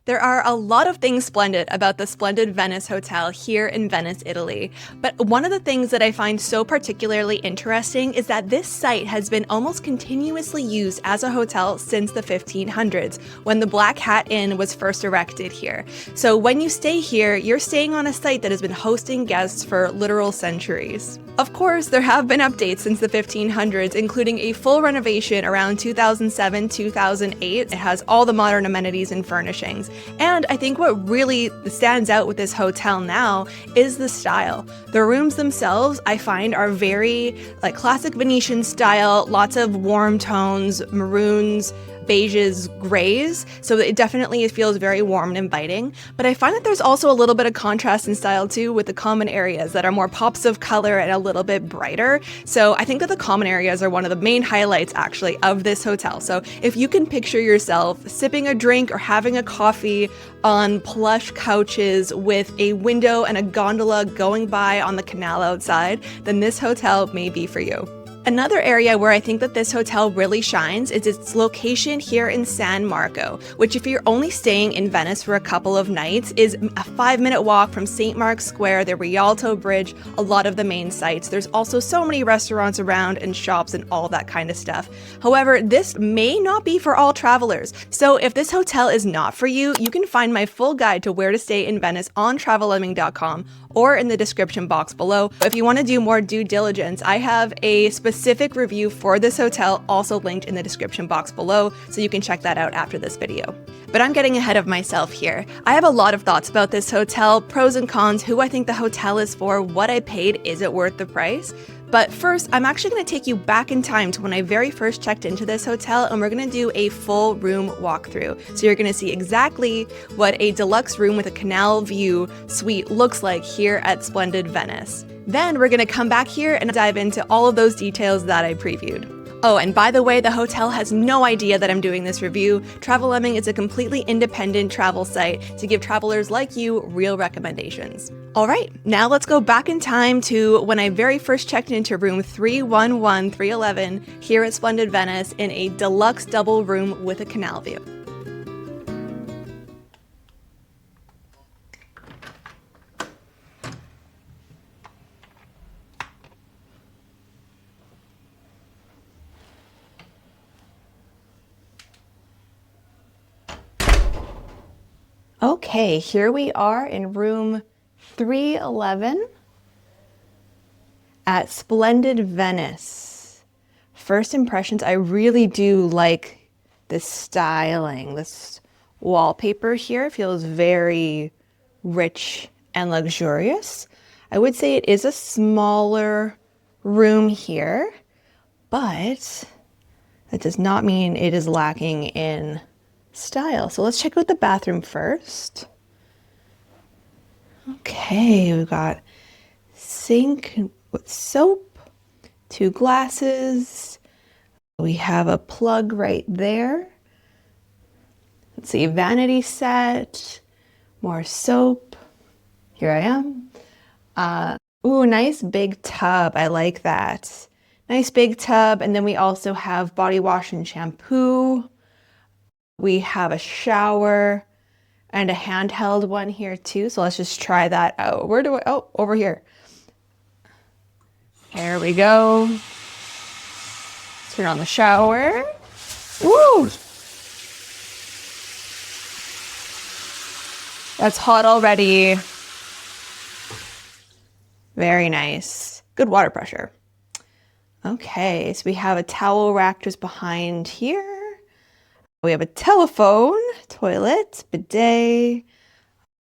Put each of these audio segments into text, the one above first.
There are a lot of things splendid about the Splendid Venice Hotel here in Venice, Italy. But one of the things that I find so particularly interesting is that this site has been almost continuously used as a hotel since the 1500s, when the Black Hat Inn was first erected here. So when you stay here, you're staying on a site that has been hosting guests for literal centuries. Of course, there have been updates since the 1500s, including a full renovation around 2007-2008. It has all the modern amenities and furnishings. And I think what really stands out with this hotel now is the style. The rooms themselves, I find, are very like classic Venetian style, lots of warm tones, maroons, beiges, grays, so it definitely feels very warm and inviting. But I find that there's also a little bit of contrast in style too with the common areas that are more pops of color and a little bit brighter. So I think that the common areas are one of the main highlights actually of this hotel. So if you can picture yourself sipping a drink or having a coffee on plush couches with a window and a gondola going by on the canal outside, then this hotel may be for you. Another area where I think that this hotel really shines is its location here in San Marco, which if you're only staying in Venice for a couple of nights is a 5-minute walk from St. Mark's Square, the Rialto Bridge, a lot of the main sites. There's also so many restaurants around and shops and all that kind of stuff. However, this may not be for all travelers. So if this hotel is not for you, you can find my full guide to where to stay in Venice on travellemming.com or in the description box below. If you want to do more due diligence, I have a specific review for this hotel also linked in the description box below, so you can check that out after this video. But I'm getting ahead of myself here. I have a lot of thoughts about this hotel, pros and cons, who I think the hotel is for, what I paid, is it worth the price? But first, I'm actually going to take you back in time to when I very first checked into this hotel, and we're going to do a full room walkthrough. So you're going to see exactly what a deluxe room with a canal view suite looks like here at Splendid Venice. Then we're going to come back here and dive into all of those details that I previewed. Oh, and by the way, the hotel has no idea that I'm doing this review. Travel Lemming is a completely independent travel site to give travelers like you real recommendations. All right, now let's go back in time to when I very first checked into room 311-311 here at Splendid Venice in a deluxe double room with a canal view. Okay, here we are in room 311 at Splendid Venice. First impressions, I really do like this styling. This wallpaper here feels very rich and luxurious. I would say it is a smaller room here, but that does not mean it is lacking in style. So let's check out the bathroom first. Okay, we've got sink with soap, 2 glasses. We have a plug right there. Let's see, vanity set, more soap. Here I am. Ooh, nice big tub. I like that. Nice big tub. And then we also have body wash and shampoo. We have a shower and a handheld one here too. So let's just try that out. Where do I, oh, over here. There we go. Turn on the shower. Woo! That's hot already. Very nice. Good water pressure. Okay, so we have a towel rack just behind here. We have a telephone, toilet, bidet.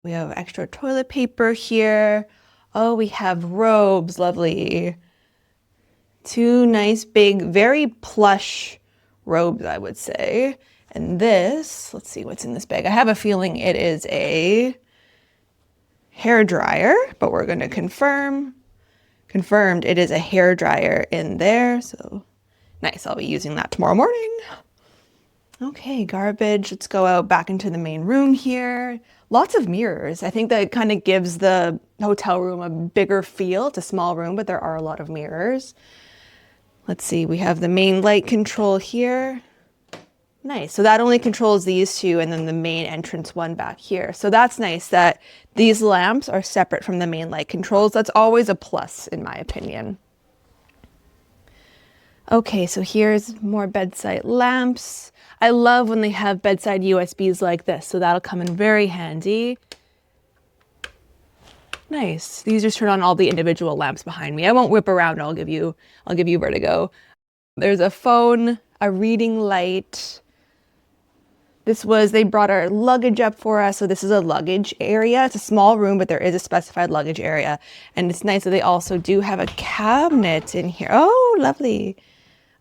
We have extra toilet paper here. Oh, we have robes, lovely. 2 nice big, very plush robes, I would say. And this, let's see what's in this bag. I have a feeling it is a hair dryer, but we're going to confirm. Confirmed, it is a hair dryer in there. So nice, I'll be using that tomorrow morning. Okay, garbage. Let's go out back into the main room here. Lots of mirrors. I think that kind of gives the hotel room a bigger feel. It's a small room, but there are a lot of mirrors. Let's see, we have the main light control here. Nice. So that only controls these two and then the main entrance one back here. So that's nice that these lamps are separate from the main light controls. That's always a plus in my opinion. Okay, so here's more bedside lamps. I love when they have bedside USBs like this, so that'll come in very handy. Nice. These just turn on all the individual lamps behind me. I won't whip around, I'll give you vertigo. There's a phone, a reading light. They brought our luggage up for us, so this is a luggage area. It's a small room, but there is a specified luggage area. And it's nice that they also do have a cabinet in here. Oh, lovely.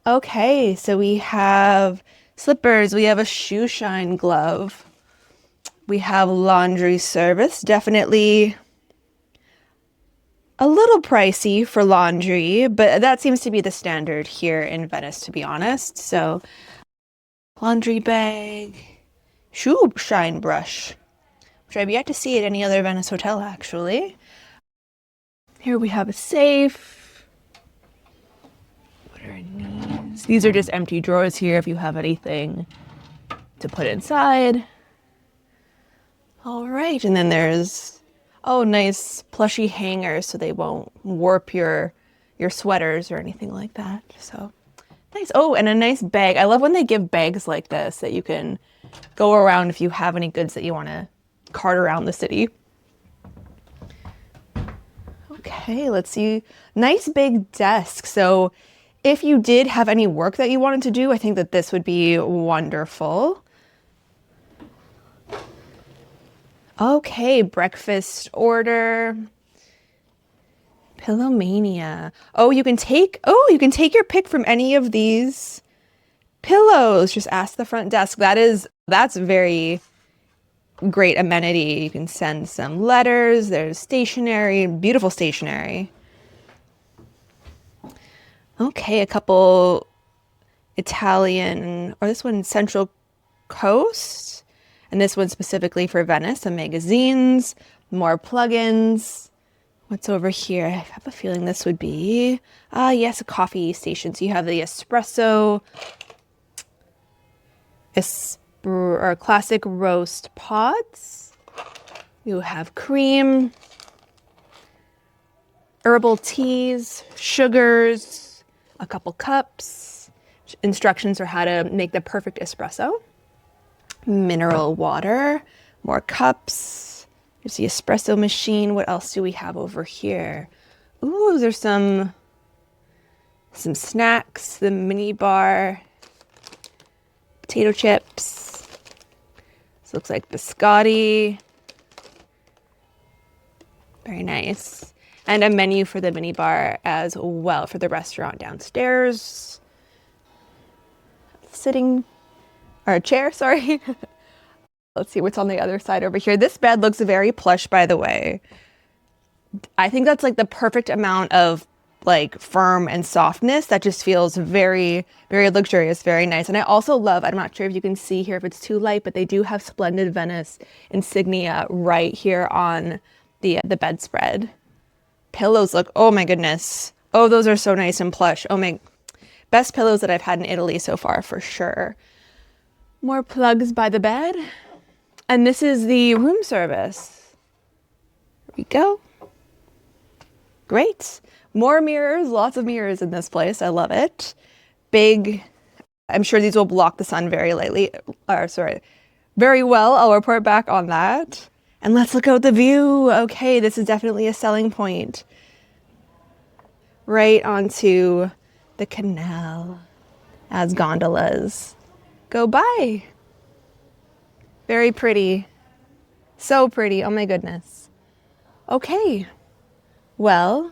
Okay, so we have slippers, we have a shoe shine glove. We have laundry service, definitely a little pricey for laundry, but that seems to be the standard here in Venice, to be honest. So, laundry bag, shoe shine brush, which I've yet to see at any other Venice hotel, actually. Here we have a safe. What are these? These are just empty drawers here if you have anything to put inside. All right, and then there's, oh, nice plushy hangers so they won't warp your sweaters or anything like that. So nice. Oh, and a nice bag. I love when they give bags like this that you can go around if you have any goods that you want to cart around the city. Okay, let's see. Nice big desk. So if you did have any work that you wanted to do, I think that this would be wonderful. Okay, breakfast order. Pillowmania. Oh, you can take your pick from any of these pillows. Just ask the front desk. That's very great amenity. You can send some letters. There's stationery, beautiful stationery. Okay, a couple Italian, or this one Central Coast, and this one specifically for Venice, some magazines, more plugins. What's over here? I have a feeling this would be, yes, a coffee station. So you have the espresso, or classic roast pods. You have cream, herbal teas, sugars, a couple cups, instructions for how to make the perfect espresso, mineral water, more cups. There's the espresso machine. What else do we have over here? Ooh, there's some snacks, the mini bar, potato chips. This looks like biscotti. Very nice. And a menu for the mini bar as well for the restaurant downstairs. Chair, sorry. Let's see what's on the other side over here. This bed looks very plush, by the way. I think that's like the perfect amount of like firm and softness that just feels very, very luxurious, very nice. And I also love, I'm not sure if you can see here if it's too light, but they do have Splendid Venice insignia right here on the bedspread. Pillows look, oh my goodness. Oh, those are so nice and plush. Oh my, best pillows that I've had in Italy so far, for sure. More plugs by the bed. And this is the room service. Here we go. Great. More mirrors, lots of mirrors in this place. I love it. Big, I'm sure these will block the sun very well. I'll report back on that. And let's look out the view. Okay, this is definitely a selling point. Right onto the canal as gondolas go by. Very pretty. So pretty. Oh my goodness. Okay. Well,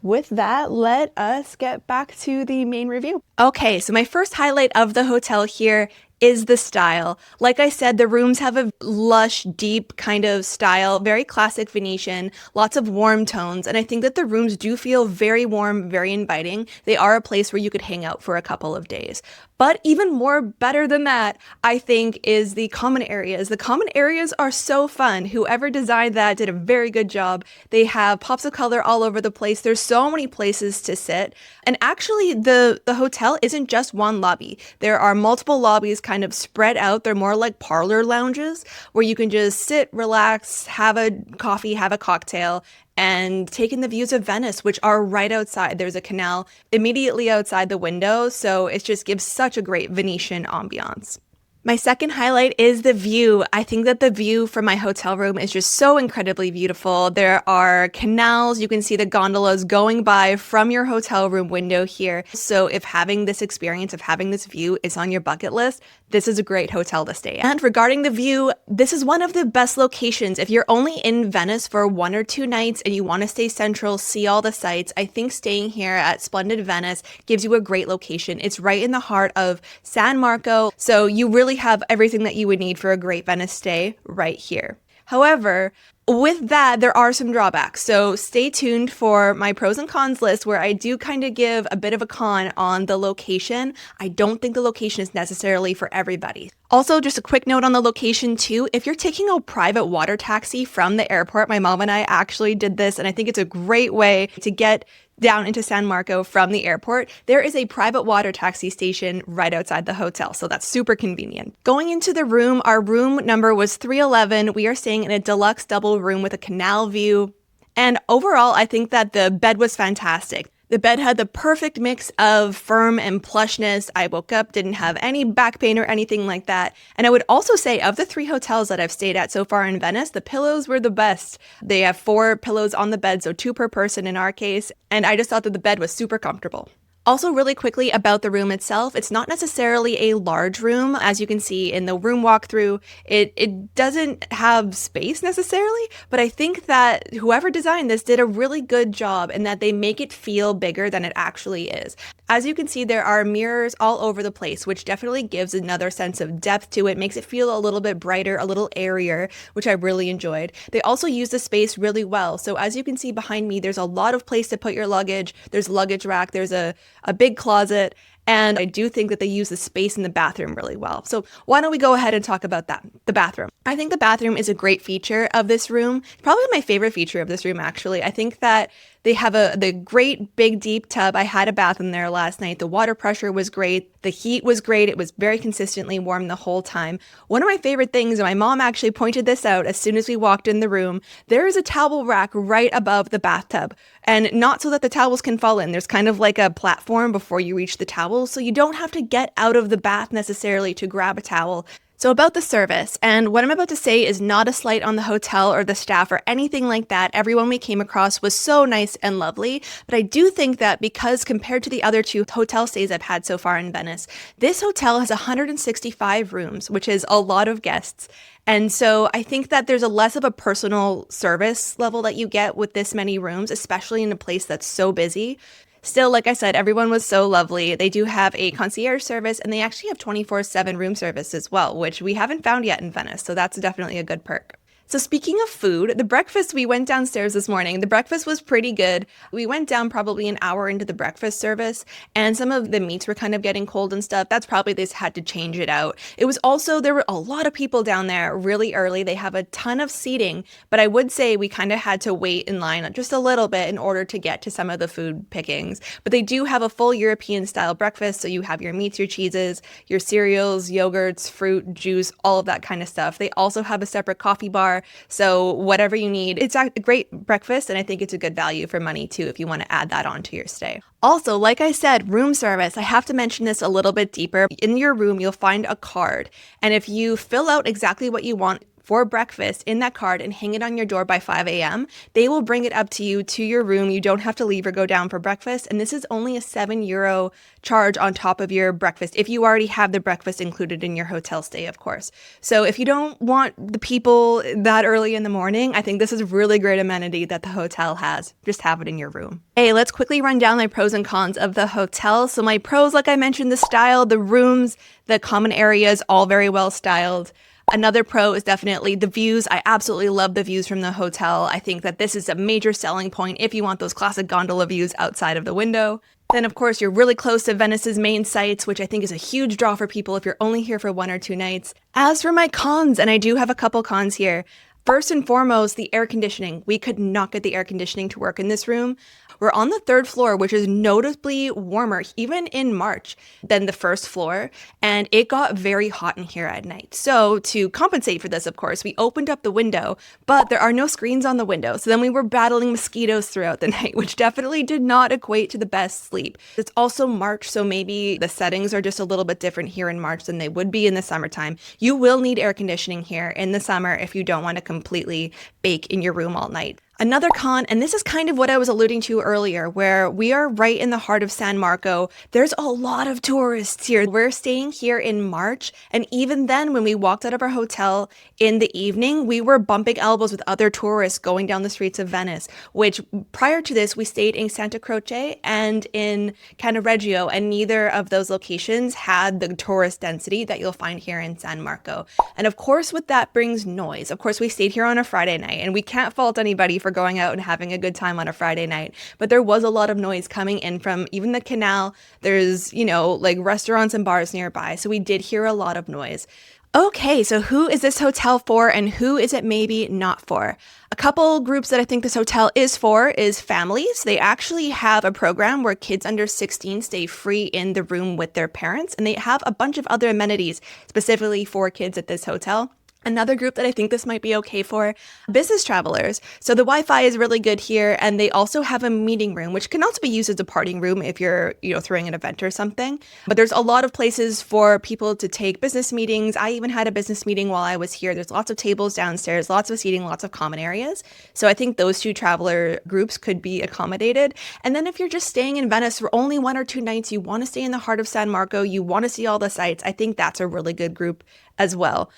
with that, let us get back to the main review. Okay, so my first highlight of the hotel here is the style. Like I said, the rooms have a lush, deep kind of style, very classic Venetian, lots of warm tones, and I think that the rooms do feel very warm, very inviting. They are a place where you could hang out for a couple of days. But even more better than that, I think, is the common areas. The common areas are so fun. Whoever designed that did a very good job. They have pops of color all over the place. There's so many places to sit. And actually, the hotel isn't just one lobby. There are multiple lobbies kind of spread out. They're more like parlor lounges where you can just sit, relax, have a coffee, have a cocktail, and take in the views of Venice, which are right outside. There's a canal immediately outside the window, so it just gives such a great Venetian ambiance. My second highlight is the view. I think that the view from my hotel room is just so incredibly beautiful. There are canals. You can see the gondolas going by from your hotel room window here. So if having this experience of having this view is on your bucket list, this is a great hotel to stay at. And regarding the view, this is one of the best locations. If you're only in Venice for 1 or 2 nights and you want to stay central, see all the sights, I think staying here at Splendid Venice gives you a great location. It's right in the heart of San Marco, so you really have everything that you would need for a great Venice stay right here. However, with that, there are some drawbacks. So stay tuned for my pros and cons list where I do kind of give a bit of a con on the location. I don't think the location is necessarily for everybody. Also, just a quick note on the location too. If you're taking a private water taxi from the airport, my mom and I actually did this, and I think it's a great way to get down into San Marco from the airport. There is a private water taxi station right outside the hotel, so that's super convenient. Going into the room, our room number was 311. We are staying in a deluxe double room with a canal view. And overall, I think that the bed was fantastic. The bed had the perfect mix of firm and plushness. I woke up, didn't have any back pain or anything like that. And I would also say of the 3 hotels that I've stayed at so far in Venice, the pillows were the best. They have 4 pillows on the bed, so 2 per person in our case. And I just thought that the bed was super comfortable. Also, really quickly about the room itself, it's not necessarily a large room. As you can see in the room walkthrough, it doesn't have space necessarily, but I think that whoever designed this did a really good job in that they make it feel bigger than it actually is. As you can see, there are mirrors all over the place, which definitely gives another sense of depth to it, makes it feel a little bit brighter, a little airier, which I really enjoyed. They also use the space really well. So as you can see behind me, there's a lot of place to put your luggage. There's a luggage rack, there's a big closet, and I do think that they use the space in the bathroom really well. So why don't we go ahead and talk about that, the bathroom. I think the bathroom is a great feature of this room. Probably my favorite feature of this room, actually. I think that they have the great big deep tub. I had a bath in there last night. The water pressure was great. The heat was great. It was very consistently warm the whole time. One of my favorite things, and my mom actually pointed this out as soon as we walked in the room, there is a towel rack right above the bathtub. And not so that the towels can fall in. There's kind of like a platform before you reach the towels, so you don't have to get out of the bath necessarily to grab a towel. So about the service, and what I'm about to say is not a slight on the hotel or the staff or anything like that. Everyone we came across was so nice and lovely, but I do think that because compared to the other 2 hotel stays I've had so far in Venice, this hotel has 165 rooms, which is a lot of guests. And so I think that there's a less of a personal service level that you get with this many rooms, especially in a place that's so busy. Still, like I said, everyone was so lovely. They do have a concierge service, and they actually have 24/7 room service as well, which we haven't found yet in Venice, so that's definitely a good perk. So speaking of food, the breakfast, we went downstairs this morning. The breakfast was pretty good. We went down probably an hour into the breakfast service, and some of the meats were kind of getting cold and stuff. That's probably they had to change it out. It was also, there were a lot of people down there really early. They have a ton of seating, but I would say we kind of had to wait in line just a little bit in order to get to some of the food pickings. But they do have a full European style breakfast, so you have your meats, your cheeses, your cereals, yogurts, fruit, juice, all of that kind of stuff. They also have a separate coffee bar. So whatever you need, it's a great breakfast, and I think it's a good value for money too if you want to add that on to your stay. Also, like I said, room service, I have to mention this a little bit deeper. In your room, you'll find a card, and if you fill out exactly what you want for breakfast in that card and hang it on your door by 5 a.m., they will bring it up to you to your room. You don't have to leave or go down for breakfast. And this is only a €7 charge on top of your breakfast, if you already have the breakfast included in your hotel stay, of course. So if you don't want the people that early in the morning, I think this is a really great amenity that the hotel has. Just have it in your room. Hey, let's quickly run down my pros and cons of the hotel. So my pros, like I mentioned, the style, the rooms, the common areas, all very well styled. Another pro is definitely the views. I absolutely love the views from the hotel. I think that this is a major selling point if you want those classic gondola views outside of the window. Then, of course, you're really close to Venice's main sites, which I think is a huge draw for people if you're only here for 1 or 2 nights. As for my cons, and I do have a couple cons here, First and foremost, the air conditioning. We could not get the air conditioning to work in this room. We're on the third floor, which is notably warmer, even in March, than the first floor, and it got very hot in here at night. So to compensate for this, of course, we opened up the window, but there are no screens on the window. So then we were battling mosquitoes throughout the night, which definitely did not equate to the best sleep. It's also March, so maybe the settings are just a little bit different here in March than they would be in the summertime. You will need air conditioning here in the summer if you don't want to completely bake in your room all night. Another con, and this is kind of what I was alluding to earlier, where we are right in the heart of San Marco. There's a lot of tourists here. We're staying here in March, and even then, when we walked out of our hotel in the evening, we were bumping elbows with other tourists going down the streets of Venice, which prior to this, we stayed in Santa Croce and in Canal, and neither of those locations had the tourist density that you'll find here in San Marco. And of course, with that brings noise. Of course, we stayed here on a Friday night, and we can't fault anybody for going out and having a good time on a Friday night. But there was a lot of noise coming in from even the canal. There's, like restaurants and bars nearby. So we did hear a lot of noise. Okay, so who is this hotel for and who is it maybe not for? A couple groups that I think this hotel is for is families. They actually have a program where kids under 16 stay free in the room with their parents, and they have a bunch of other amenities specifically for kids at this hotel. Another group that I think this might be okay for, business travelers. So the Wi-Fi is really good here, and they also have a meeting room, which can also be used as a partying room if you're, throwing an event or something. But there's a lot of places for people to take business meetings. I even had a business meeting while I was here. There's lots of tables downstairs, lots of seating, lots of common areas. So I think those two traveler groups could be accommodated. And then if you're just staying in Venice for only 1 or 2 nights, you want to stay in the heart of San Marco, you want to see all the sights, I think that's a really good group as well.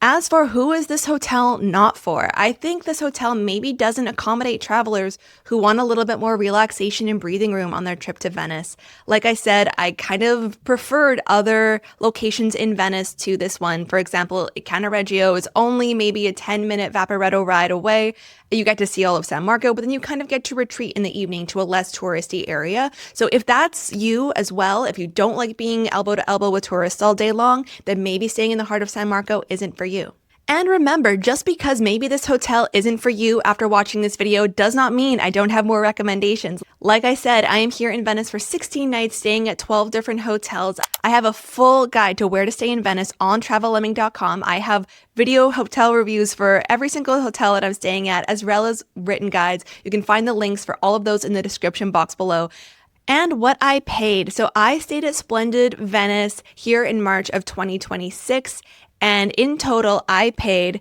As for who is this hotel not for, I think this hotel maybe doesn't accommodate travelers who want a little bit more relaxation and breathing room on their trip to Venice. Like I said, I kind of preferred other locations in Venice to this one. For example, Canal is only maybe a 10-minute Vaporetto ride away. You get to see all of San Marco, but then you kind of get to retreat in the evening to a less touristy area. So if that's you as well, if you don't like being elbow to elbow with tourists all day long, then maybe staying in the heart of San Marco isn't for you. And remember, just because maybe this hotel isn't for you after watching this video does not mean I don't have more recommendations. Like I said, I am here in Venice for 16 nights staying at 12 different hotels. I have a full guide to where to stay in Venice on travellemming.com. I have video hotel reviews for every single hotel that I'm staying at, as well as written guides. You can find the links for all of those in the description box below. And what I paid. So I stayed at Splendid Venice here in March of 2026. And in total, I paid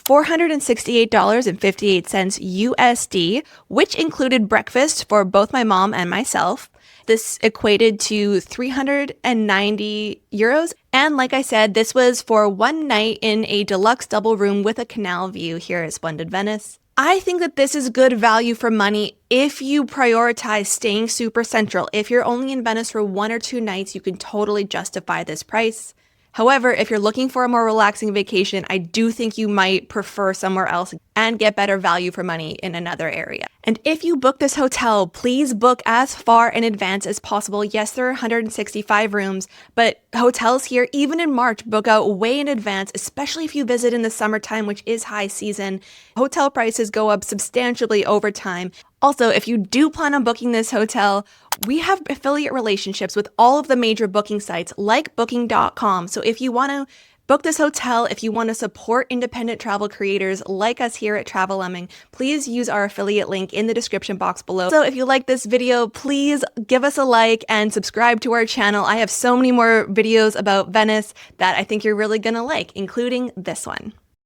$468.58 USD, which included breakfast for both my mom and myself. This equated to 390 euros. And like I said, this was for 1 night in a deluxe double room with a canal view here at Splendid Venice. I think that this is good value for money if you prioritize staying super central. If you're only in Venice for 1 or 2 nights, you can totally justify this price. However, if you're looking for a more relaxing vacation, I do think you might prefer somewhere else and get better value for money in another area. And if you book this hotel, please book as far in advance as possible. Yes, there are 165 rooms, but hotels here, even in March, book out way in advance, especially if you visit in the summertime, which is high season. Hotel prices go up substantially over time. Also, if you do plan on booking this hotel, we have affiliate relationships with all of the major booking sites like booking.com. So if you want to book this hotel, if you want to support independent travel creators like us here at Travel Lemming, please use our affiliate link in the description box below. So if you like this video, please give us a like and subscribe to our channel. I have so many more videos about Venice that I think you're really going to like, including this one.